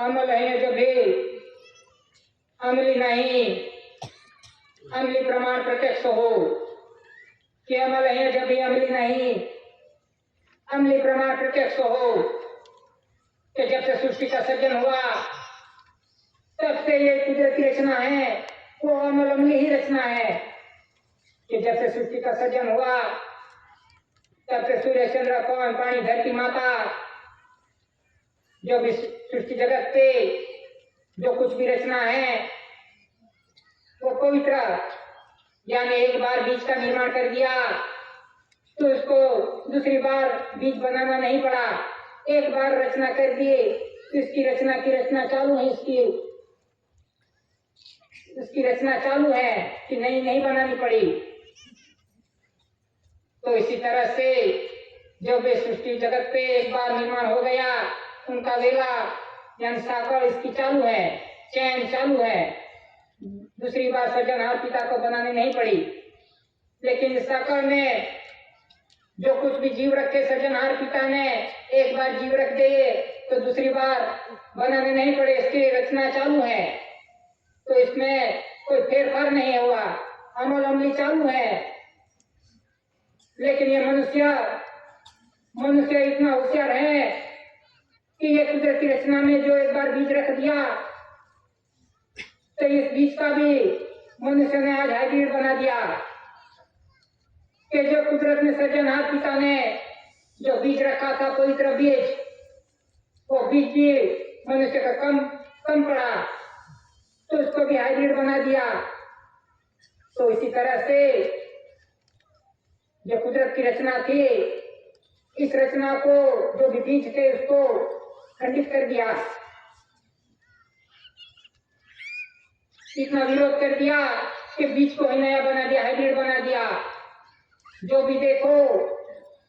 अमल है जब भी अमली नहीं, अमली प्रमाण प्रत्यक्ष हो कि अमल है जब भी अमली नहीं, अमली प्रमाण प्रत्यक्ष हो कि जब से सृष्टि का सृजन हुआ तब से ये कुदरती रचना है, वो अमल अमली ही रचना है कि जब से सृष्टि का सृजन हुआ तब से सूर्य चंद्र पवन पानी धरती माता जो भी सृष्टि जगत पे जो कुछ भी रचना है वो पवित्र, यानी एक बार बीज का निर्माण कर दिया तो इसको दूसरी बार बीज बनाना नहीं पड़ा, एक बार रचना कर दिए तो इसकी रचना चालू है, इसकी रचना चालू है कि नहीं बनानी पड़ी। तो इसी तरह से जो भी सृष्टि जगत पे एक बार निर्माण हो गया उनका वेला यानी साकड़ इसकी चालू है, चैन चालू है, दूसरी बार सृजनहार पिता को बनाने नहीं पड़ी। लेकिन इस साकड़ में जो कुछ भी जीव रखे सृजनहार पिता ने एक बार जीव रख दिए तो दूसरी बार बनाने नहीं पड़े, इसकी रचना चालू है। तो इसमें कोई फेरफार नहीं हुआ, अमल अमली चालू है। लेकिन ये मनुष्य इतना होशियार है कि ये कुदरती रचना में जो एक बार बीज रख दिया तो इस बीज का भी मनुष्य ने आज हाइब्रिड बना दिया कि जो कुदरत ने सृजनहार पिता ने जो बीज रखा था पवित्र बीज, वो बीज भी मनुष्य का कम पड़ा तो उसको भी हाइब्रिड बना दिया। तो इसी तरह से जो कुदरत की रचना थी, इस रचना को जो भी बीज थे उसको खंडित कर दिया, इतना विरोध कर दिया कि बीज को ही नया बना दिया, हाइब्रिड बना दिया। जो भी देखो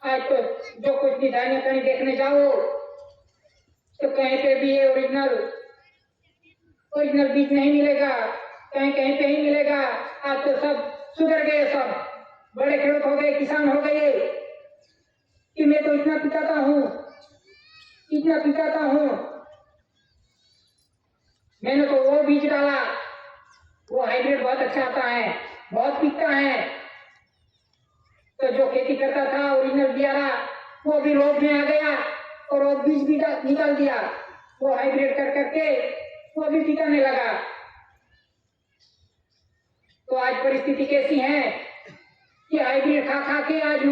आज तो जो कुछ भी धान्य कहीं देखने जाओ तो कहीं पे भी ये ओरिजिनल बीज नहीं मिलेगा, कहीं पे ही मिलेगा। आज तो सब सुधर गए, सब बड़े खेडूत हो गए, किसान हो गए कि मैं तो इतना पिताता हूँ, मैंने तो वो बीज डाला, वो हाइब्रिड बहुत अच्छा आता है, बहुत बिकता है। तो जो खेती करता था ओरिजिनल बियारा वो भी लोभ में आ गया और वो बीज भी निकाल दिया, वो हाइब्रिड कर करके वो भी बिकाने लगा। तो आज परिस्थिति कैसी है कि हाइब्रिड खा के आज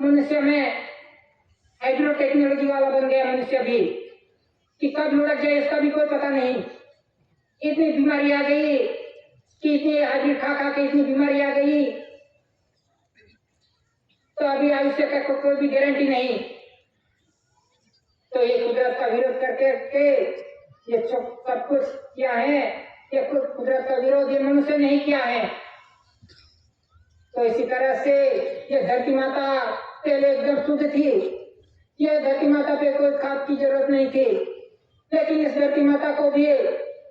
मनुष्य में एग्रो टेक्नोलॉजी वाला बन गया मनुष्य भी, कि कब लुढ़क जाए इसका भी कोई पता नहीं। इतनी बीमारी आ गई कि इतनी हाइब्रिड खा के इतनी बीमारी आ गई तो अभी आयुष्य का कोई भी गारंटी नहीं। तो ये कुदरत का विरोध करके ये सब कुछ किया है, ये कुदरत का विरोध ये मनुष्य नहीं किया है। तो इसी तरह से ये धरती माता पहले एकदम शुद्ध थी, ये धरती माता पे कोई खाद की जरूरत नहीं थी, लेकिन इस धरती माता को भी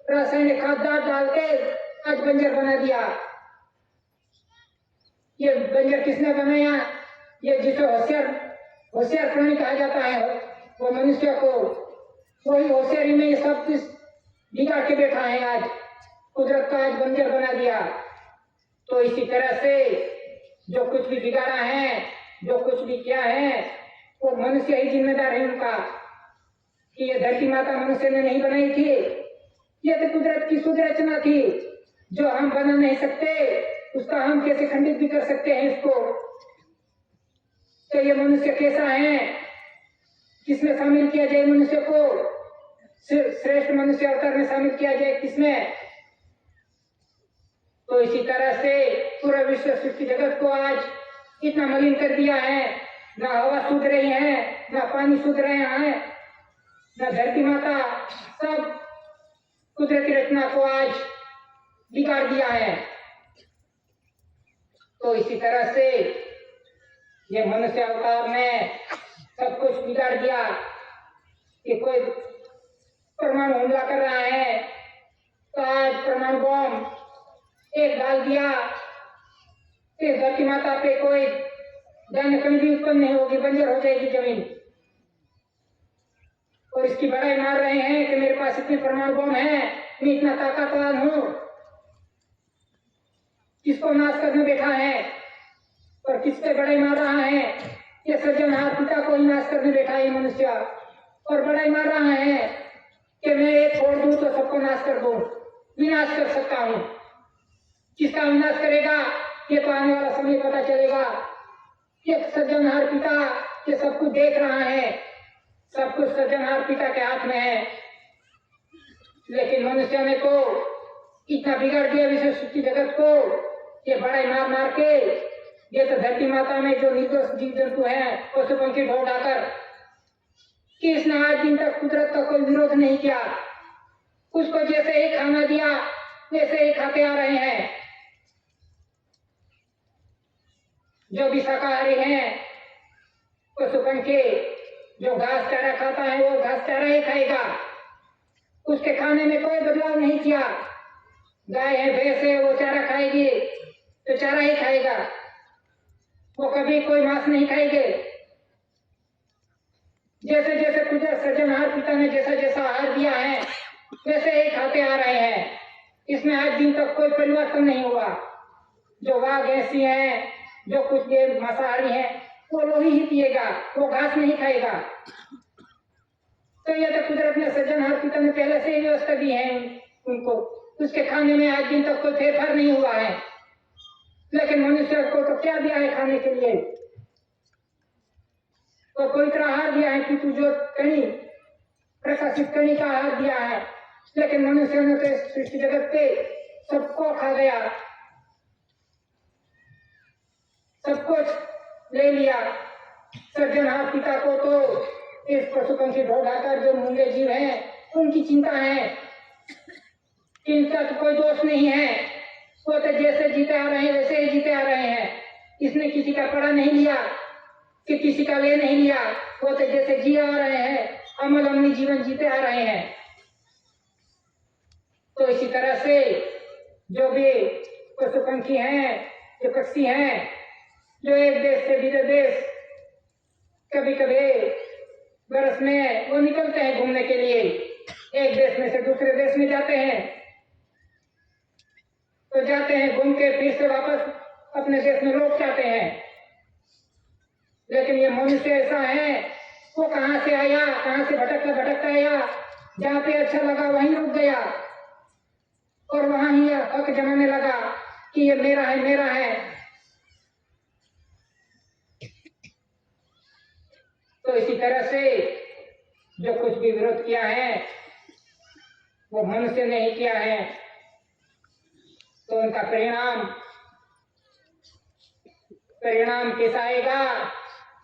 रासायनिक खाद डाल के आज बंजर बना दिया। ये बंजर किसने बनाया? ये जिसे होशियार प्राणी कहा जाता है वो मनुष्य को, वही होशियारी में ये सब कुछ बिगाड़ के बैठा है, आज कुदरत का आज बंजर बना दिया। तो इसी तरह से जो कुछ भी बिगाड़ा है, जो कुछ भी किया है, वो मनुष्य ही जिम्मेदार है उनका, कि ये धरती माता मनुष्य ने नहीं बनाई थी, ये तो कुदरत की शुद्ध रचना थी जो हम बना नहीं सकते, उसका हम कैसे खंडित भी कर सकते हैं इसको। तो ये मनुष्य कैसा है, किसमें शामिल किया जाए मनुष्य को? श्रेष्ठ मनुष्य अवतार में शामिल किया जाए किसमें? तो इसी तरह से पूरा विश्व सृष्टि जगत को आज इतना मलिन कर दिया है, ना हवा शुद्ध रही है, ना पानी शुद्ध रहे हैं, ना धरती माता, सब कुदरती रचना को आज बिगाड़ दिया है। तो इसी तरह से ये मनुष्य अवतार ने सब कुछ बिगाड़ दिया कि कोई परमाणु हमला कर रहा है तो आज परमाणु बम एक डाल दिया, फिर धरती माता पे कोई धान्य कहीं भी उत्पन्न नहीं होगी, बंजर हो जाएगी जमीन। और और इसकी बड़ाई मार रहे हैं कि मेरे पास इतने परमाणु बम हैं, मैं इतना ताकतवर हूं। किसको नाश करने बैठा है और किस पे बड़ाई मार रहा है? ये सृजनहार पिता को ही नाश करने बैठा है मनुष्य, और बड़ाई मार रहा है कि मैं एक छोड़ दूं तो सबको नाश कर दूं, विनाश कर सकता हूं। किसका विनाश करेगा ये तो आने वाला समय पता चलेगा। ये सृजनहार पिता ये सब कुछ देख रहा है, सब कुछ सृजनहार पिता के हाथ में है, लेकिन मनुष्य ने तो इतना बिगाड़ दिया विश्व सृष्टि जगत को, ये बड़ाई मार मार के। ये तो धरती माता में जो निर्दोष जीव जंतु है पशु पंखी ढो ढाकर, कि इसने आज दिन तक कुदरत का कोई विरोध नहीं किया। उसको जैसे ही खाना दिया वैसे ही खाते आ रहे हैं। जो भी शाकाहारी हैं पशु पंखी, जो घास चारा खाता है वो घास चारा ही खाएगा, उसके खाने में कोई बदलाव नहीं किया। गाय है भैंस है वो चारा खाएगी तो चारा ही खाएगा, वो कभी कोई मांस नहीं खाएंगे। जैसे जैसे कुदरत सृजनहार पिता ने जैसा जैसा आहार दिया है वैसे ही खाते आ रहे हैं। इसमें आज दिन तक कोई परिवर्तन नहीं हुआ। जो वाघ ऐसी है, जो कुछ देर मांसाहारी है, वो लोही ही पिएगा, वो घास नहीं खाएगा। तो यह तो कुदरत ने सृजनहार पिता ने पहले से ही व्यवस्था दी है उनको, उसके खाने में आज दिन तक कोई फेरफार नहीं हुआ है। लेकिन मनुष्य को तो क्या दिया है खाने के लिए? तो पवित्र आहार दिया है कि तू जो कणी प्रकाशित कणी का आहार दिया है, लेकिन मनुष्य ने तो सृष्टि जगत पे सबको खा गया, सब कुछ ले लिया। सृजनहार पिता को तो इस पशु पंखी ढो ढाकर जो मूंगे जीव हैं उनकी चिंता है, इनका तो कोई दोष नहीं है, वो तो जैसे जीते आ रहे हैं वैसे ही जीते आ रहे हैं। इसने किसी का पड़ा नहीं लिया कि किसी का ले नहीं लिया, वो तो जैसे जी आ रहे हैं अमल अमली जीवन जीते आ रहे हैं। तो इसी तरह से जो भी पशु पंखी हैं, जो पक्षी हैं, जो एक देश से दूसरे देश कभी कभी बरस में वो निकलते हैं घूमने के लिए, एक देश में से दूसरे देश में जाते हैं, तो जाते हैं घूम के फिर से वापस अपने देश में लौट जाते हैं। लेकिन ये मनुष्य ऐसा है, वो कहाँ से आया, कहाँ से भटकता भटकता आया, जहाँ पे अच्छा लगा वहीं रुक गया और वहां ही हक जमाने लगा कि ये मेरा है मेरा है। तो इसी तरह से जो कुछ भी विरोध किया है वो मनुष्य ने ही किया है, तो उनका परिणाम कैसा आएगा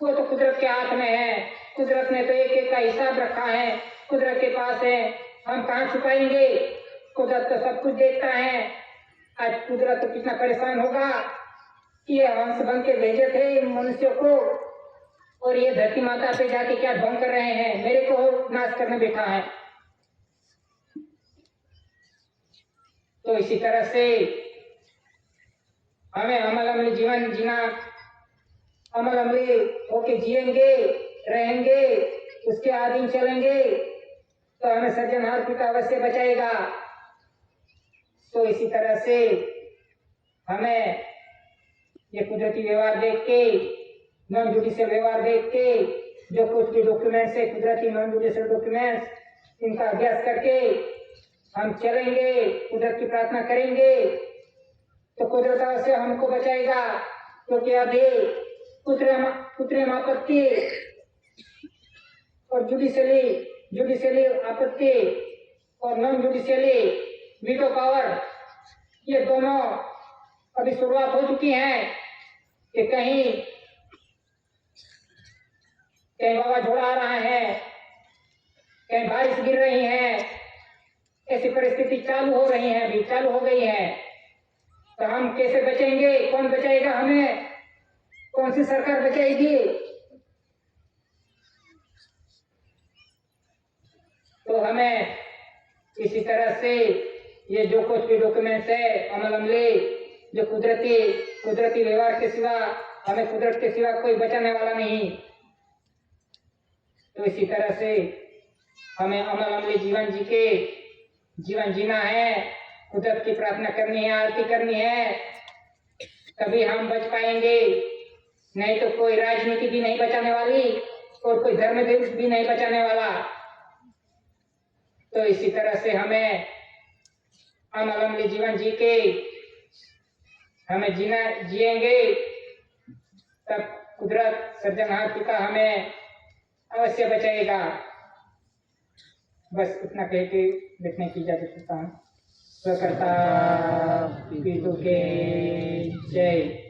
वो तो कुदरत के हाथ में है। कुदरत ने तो एक एक का हिसाब रखा है, कुदरत के पास है, हम कहाँ छुपाएंगे? कुदरत तो सब कुछ देखता है। आज कुदरत तो कितना परेशान होगा कि ये हंस बन के भेजे थे मनुष्य को, और ये धरती माता पे जाके क्या ढोंग कर रहे हैं, मेरे को नाश करने बैठा है। तो इसी तरह से हमें अमल अमली जीवन जीना, अमल अमली होके जिएंगे रहेंगे, उसके आधीन चलेंगे तो हमें सृजनहार पिता अवश्य बचाएगा। तो इसी तरह से हमें ये कुदरती व्यवहार देख के, नॉन जुडिशियल व्यवहार देख के, जो कुछ भी डॉक्यूमेंट्स है कुदरती नॉन जुडिशियल डॉक्यूमेंट्स, इनका अभ्यास करके हम चलेंगे, कुदरत की प्रार्थना करेंगे तो कुदरत अवश्य हमको बचाएगा। क्योंकि अभी कृत्रिम आपत्ति और जुडिशियली आपत्ति और नॉन जुडिशियली वीटो पावर, ये दोनों अभी शुरुआत हो चुकी है कि कहीं वावाझोड़ा आ रहा है, कहीं बारिश गिर रही है, ऐसी परिस्थिति चालू हो रही है, अभी चालू हो गई है। तो हम कैसे बचेंगे? कौन बचाएगा हमें? कौन सी सरकार बचाएगी? तो हमें इसी तरह से ये जो कुछ भी डॉक्यूमेंट्स है अमल अमली, जो कुदरती व्यवहार के सिवा, हमें कुदरत के सिवा कोई बचाने वाला नहीं। तो इसी तरह से हमें अमल अमली जीवन जीना है, कुदरत की प्रार्थना करनी है, आरती करनी है, तभी हम बच पाएंगे। नहीं तो कोई राजनीति भी नहीं बचाने वाली और कोई धर्म भी नहीं बचाने वाला। तो इसी तरह से हमें अमल अमली जीवन जी के हमें जिएंगे, तब कुदरत सृजनहार पिता हमें अवश्य बचाएगा। बस इतना कह के लिखने की इजाजत देता हूँ। स्वकर्ता पितु के जय।